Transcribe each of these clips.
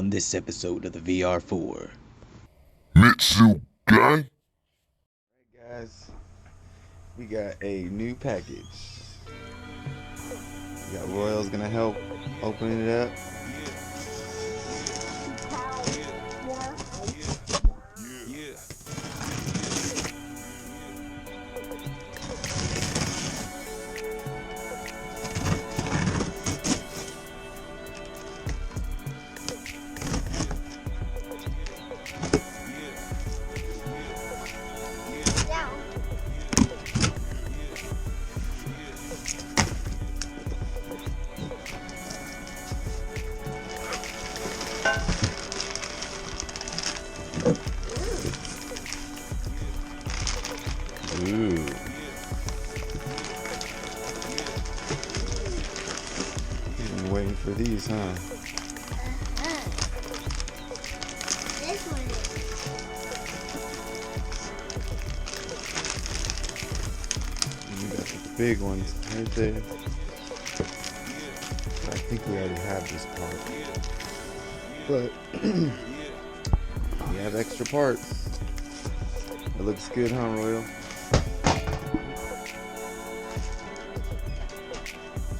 on this episode of the VR4. Mitsu gang? Guys, we got a new package. We got Royal's gonna help opening it up. Ooh. You've been waiting for these, huh? This one is. You got the big ones right there. I think we already have this part. But we have extra parts. It looks good, huh, Royal?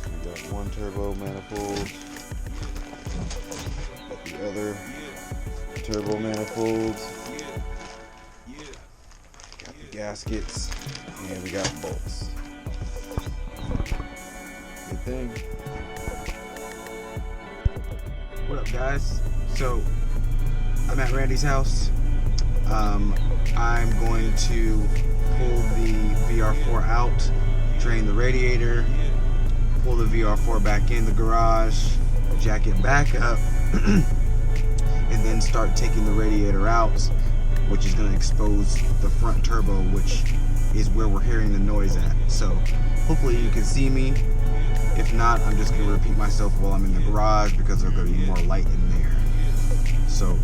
We got one turbo manifold. The other turbo manifolds. Got the gaskets. And we got bolts. Good thing. What up, guys? So, I'm at Randy's house. I'm going to pull the VR4 out, drain the radiator, pull the VR4 back in the garage, jack it back up, and then start taking the radiator out, which is going to expose the front turbo, which is where we're hearing the noise at. So hopefully you can see me. If not, I'm just going to repeat myself while I'm in the garage because there's going to be more light in there. So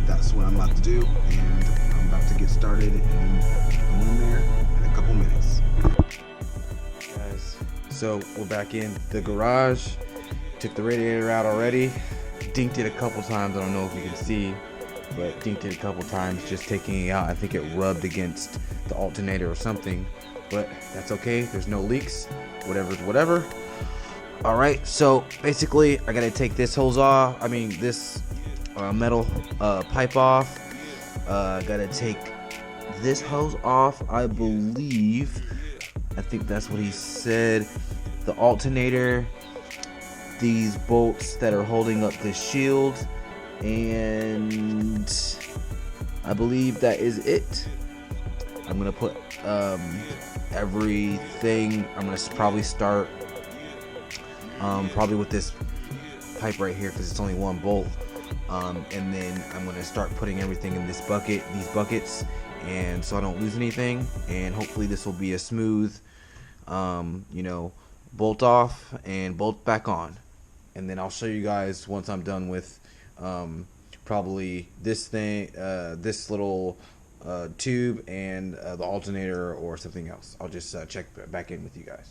that's what I'm about to do, and I'm about to get started and go in there in a couple minutes. Guys, so we're back in the garage. Took the radiator out already. Dinked it a couple times. I don't know if you can see, but dinked it a couple times just taking it out. I think it rubbed against the alternator or something, but that's okay. There's no leaks. Whatever's whatever. All right, so basically I gotta take this hose off. I mean this metal pipe off. Gotta take this hose off. I think that's what he said. The alternator, these bolts that are holding up the shield, and I believe that is it. I'm gonna put everything. I'm gonna probably start probably with this pipe right here because it's only one bolt. And then I'm gonna start putting everything in this bucket, these buckets, and so I don't lose anything. And hopefully this will be a smooth, bolt off and bolt back on. And then I'll show you guys once I'm done with probably this thing, this little tube and the alternator or something else. I'll just check back in with you guys.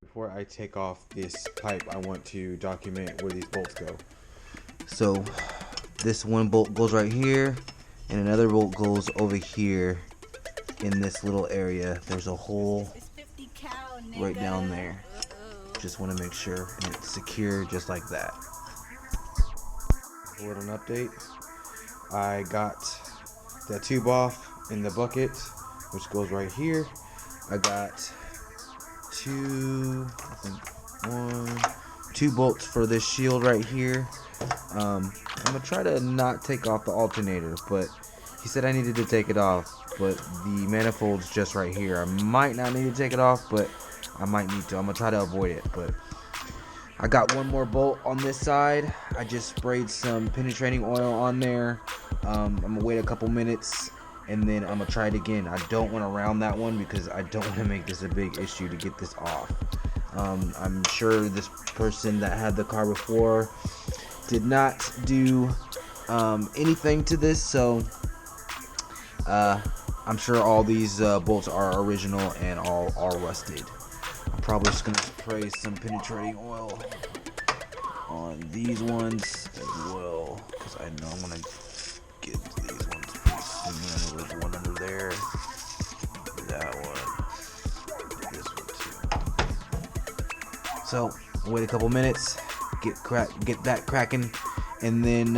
Before I take off this pipe, I want to document where these bolts go. So this one bolt goes right here, and another bolt goes over here in this little area. There's a hole right down there. Just want to make sure and it's secure just like that. A little update. I got the tube off in the bucket, which goes right here. I got two bolts for this shield right here. I'm gonna try to not take off the alternator, but he said I needed to take it off, but the manifold's just right here. I might not need to take it off, but I might need to. I'm gonna try to avoid it. But I got one more bolt on this side. I just sprayed some penetrating oil on there. I'm gonna wait a couple minutes and then I'm gonna try it again. I don't want to round that one because I don't want to make this a big issue to get this off. I'm sure this person that had the car before did not do anything to this, so I'm sure all these bolts are original and all are rusted. I'm probably just gonna spray some penetrating oil on these ones as well. because I know I'm gonna get these ones pretty soon. I know there's one under there. That one. This one too. So wait a couple minutes, get that cracking, and then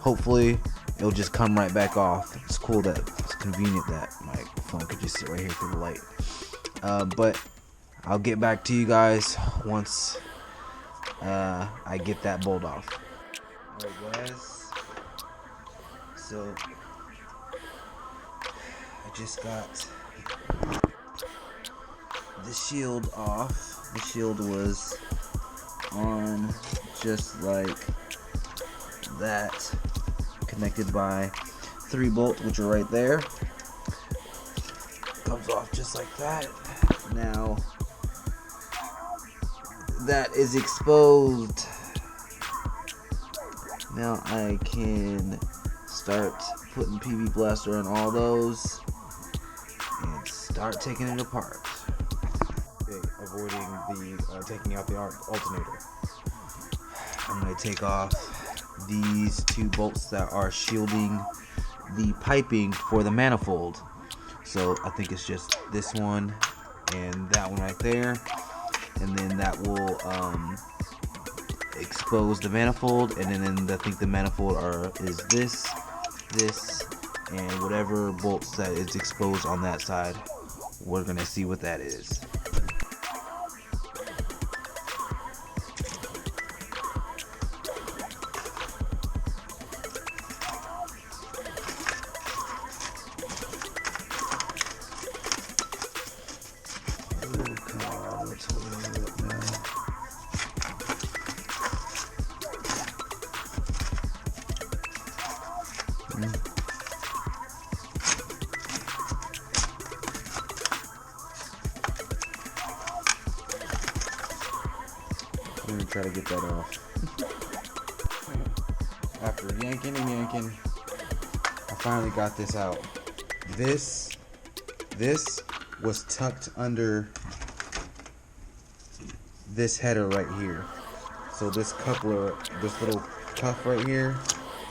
hopefully it'll just come right back off. It's cool that it's convenient that my phone could just sit right here through the light. But I'll get back to you guys once I get that bolt off. Alright guys, so I just got the shield off. The shield was on just like that, connected by 3 bolts, which are right there. Comes off just like that. Now that is exposed. Now I can start putting PV Blaster on all those and start taking it apart. Avoiding the taking out the alternator. I'm going to take off these 2 bolts that are shielding the piping for the manifold. So I think it's just this one and that one right there, and then that will expose the manifold, and then I think the manifold is this, and whatever bolts that is exposed on that side. We're gonna see what that is. I'm gonna try to get that off. After yanking and yanking, I finally got this out. This was tucked under this header right here. So this coupler, this little cuff right here,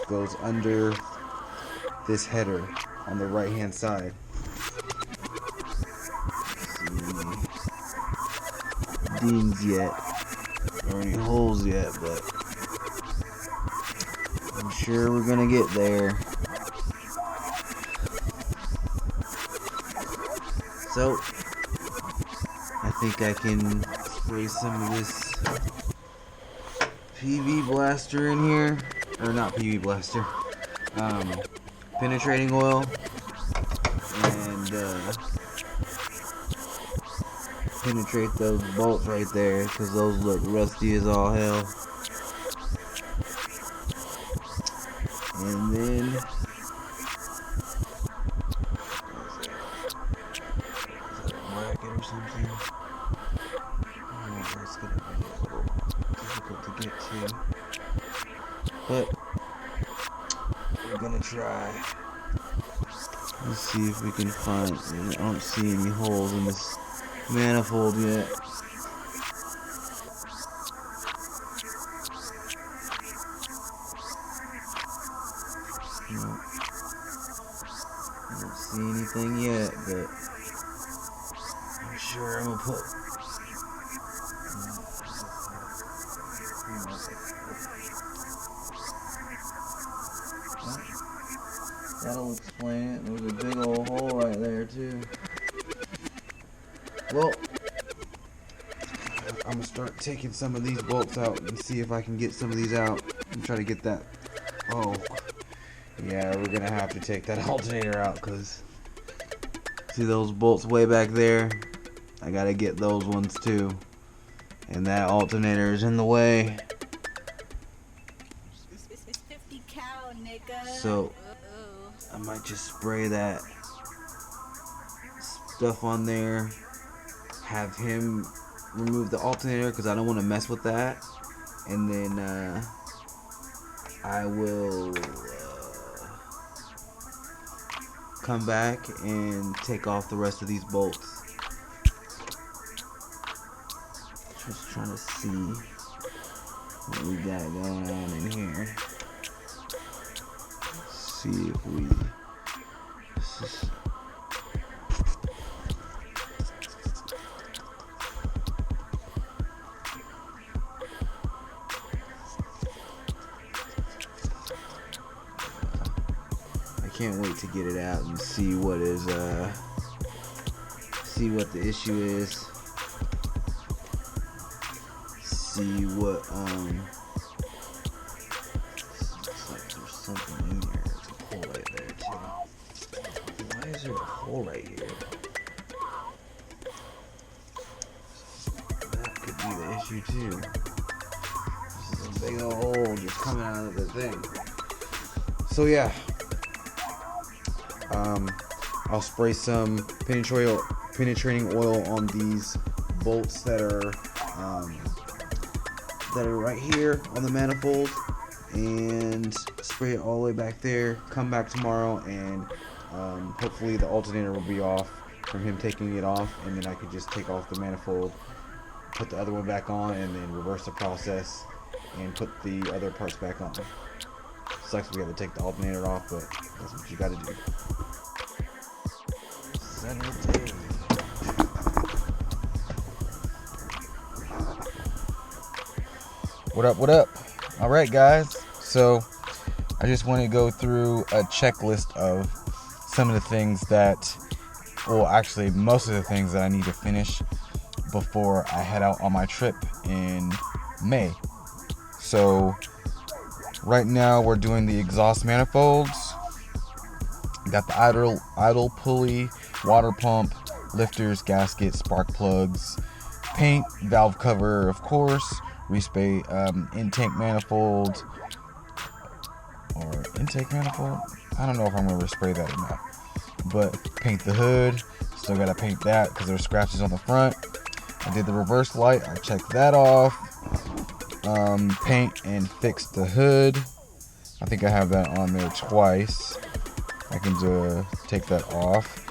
goes under this header on the right hand side. Dings yet, or any holes yet, but I'm sure we're gonna get there. So I think I can spray some of this PV Blaster in here, or not PV Blaster, penetrating oil, and penetrate those bolts right there, because those look rusty as all hell. And then is that a bracket or something? I don't know if that's gonna be a little difficult to get to, but we're gonna try. Let's see if we can find. I don't see any holes in this manifold yet. No, I don't see anything yet, but I'm sure I'm gonna put. That'll explain it. There's a big old hole right there too. Well, I'm gonna start taking some of these bolts out and see if I can get some of these out and try to get that. Oh, yeah, we're gonna have to take that alternator out, because see those bolts way back there? I gotta get those ones too, and that alternator is in the way. So I might just spray that stuff on there, have him remove the alternator because I don't want to mess with that, and then I will come back and take off the rest of these bolts. Just trying to see what we got going on in here. can't wait to get it out and see what is see what the issue is. See what looks like there's something in here. There's a hole right there too. Why is there a hole right here? That could be the issue too. This is a big old hole just coming out of the thing. So yeah, I'll spray some penetrating oil on these bolts that are right here on the manifold, and spray it all the way back there. Come back tomorrow, and hopefully the alternator will be off from him taking it off, and then I could just take off the manifold, put the other one back on, and then reverse the process and put the other parts back on. Sucks we have to take the alternator off, but that's what you gotta do. What up, what up? Alright guys, so I just want to go through a checklist of some of the things that, well actually most of the things that I need to finish before I head out on my trip in May. So right now we're doing the exhaust manifolds. Got the idle pulley, water pump, lifters, gaskets, spark plugs, paint, valve cover, of course, respray intake manifold, or intake manifold. I don't know if I'm gonna respray that or not. But paint the hood. Still gotta paint that because there's scratches on the front. I did the reverse light. I checked that off. Paint and fix the hood. I think I have that on there twice. I can take that off.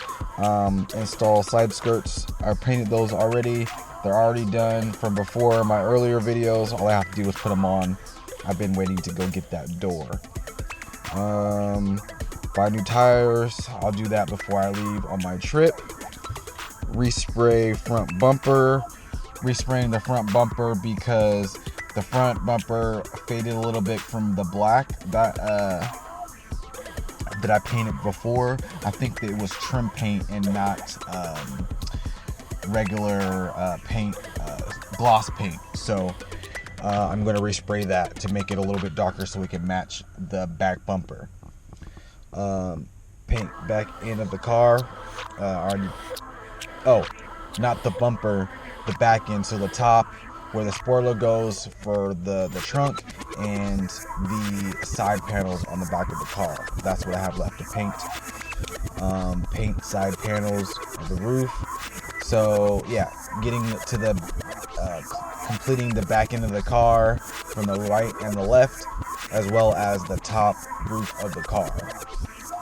Install side skirts. I painted those already. They're already done from before my earlier videos. All I have to do is put them on. I've been waiting to go get that door. Buy new tires. I'll do that before I leave on my trip. Respray front bumper. Respraying the front bumper because the front bumper faded a little bit from the black that I painted before. I think that it was trim paint and not regular paint, gloss paint. So I'm going to respray that to make it a little bit darker so we can match the back bumper. Paint back end of the car. Not the bumper, the back end. So the top where the spoiler goes for the trunk and the side panels on the back of the car. That's what I have left to paint. Paint side panels of the roof. So yeah, getting to the completing the back end of the car from the right and the left, as well as the top roof of the car.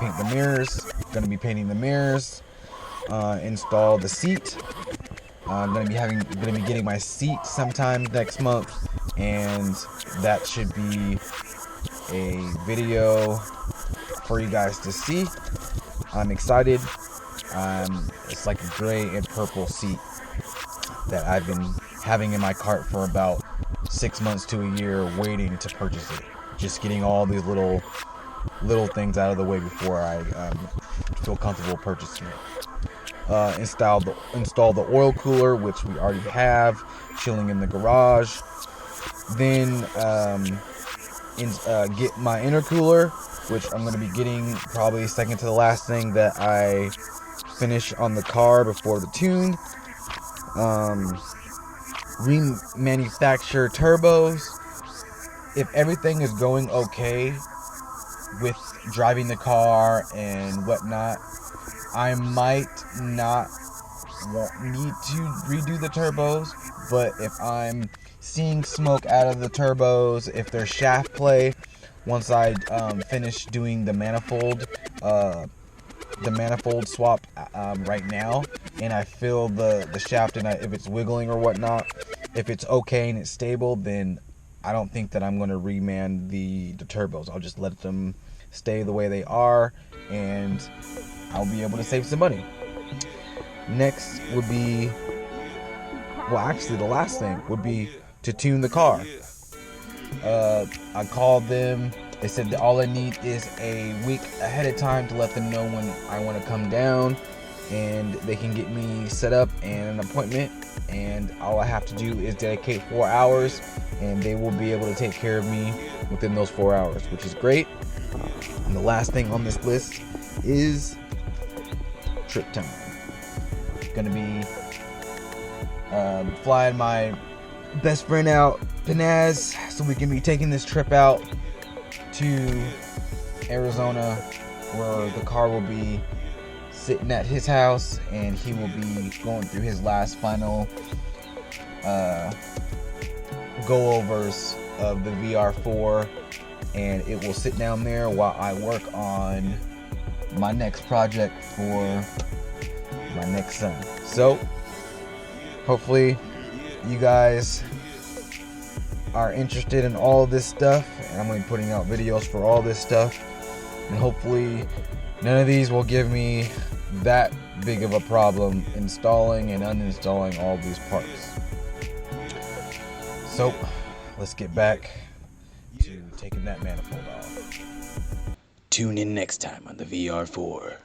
Paint the mirrors. Gonna be painting the mirrors. Install the seat. I'm gonna be getting my seat sometime next month, and that should be a video for you guys to see. I'm excited. It's like a gray and purple seat that I've been having in my cart for about 6 months to a year, waiting to purchase it. Just getting all these little things out of the way before I feel comfortable purchasing it. Install the oil cooler, which we already have, chilling in the garage. Then get my intercooler, which I'm going to be getting probably second to the last thing that I finish on the car before the tune. Remanufacture turbos. If everything is going okay with driving the car and whatnot, I might not need to redo the turbos, but if I'm seeing smoke out of the turbos, if there's shaft play, once I finish doing the manifold swap right now, and I feel the shaft and if it's wiggling or whatnot, if it's okay and it's stable, then I don't think that I'm going to reman the turbos. I'll just let them stay the way they are, and I'll be able to save some money. Next would be, well actually the last thing would be to tune the car. I called them. They said that all I need is a week ahead of time to let them know when I want to come down, and they can get me set up and an appointment, and all I have to do is dedicate 4 hours, and they will be able to take care of me within those 4 hours, which is great. And the last thing on this list is trip time. Gonna be flying my best friend out, Panaz, so we can be taking this trip out to Arizona, where the car will be sitting at his house, and he will be going through his last final go-overs of the VR4, and it will sit down there while I work on my next project for my next son. So hopefully you guys are interested in all this stuff, and I'm going to be putting out videos for all this stuff, and hopefully none of these will give me that big of a problem installing and uninstalling all these parts. So let's get back to taking that manifold off. Tune in next time on the VR4.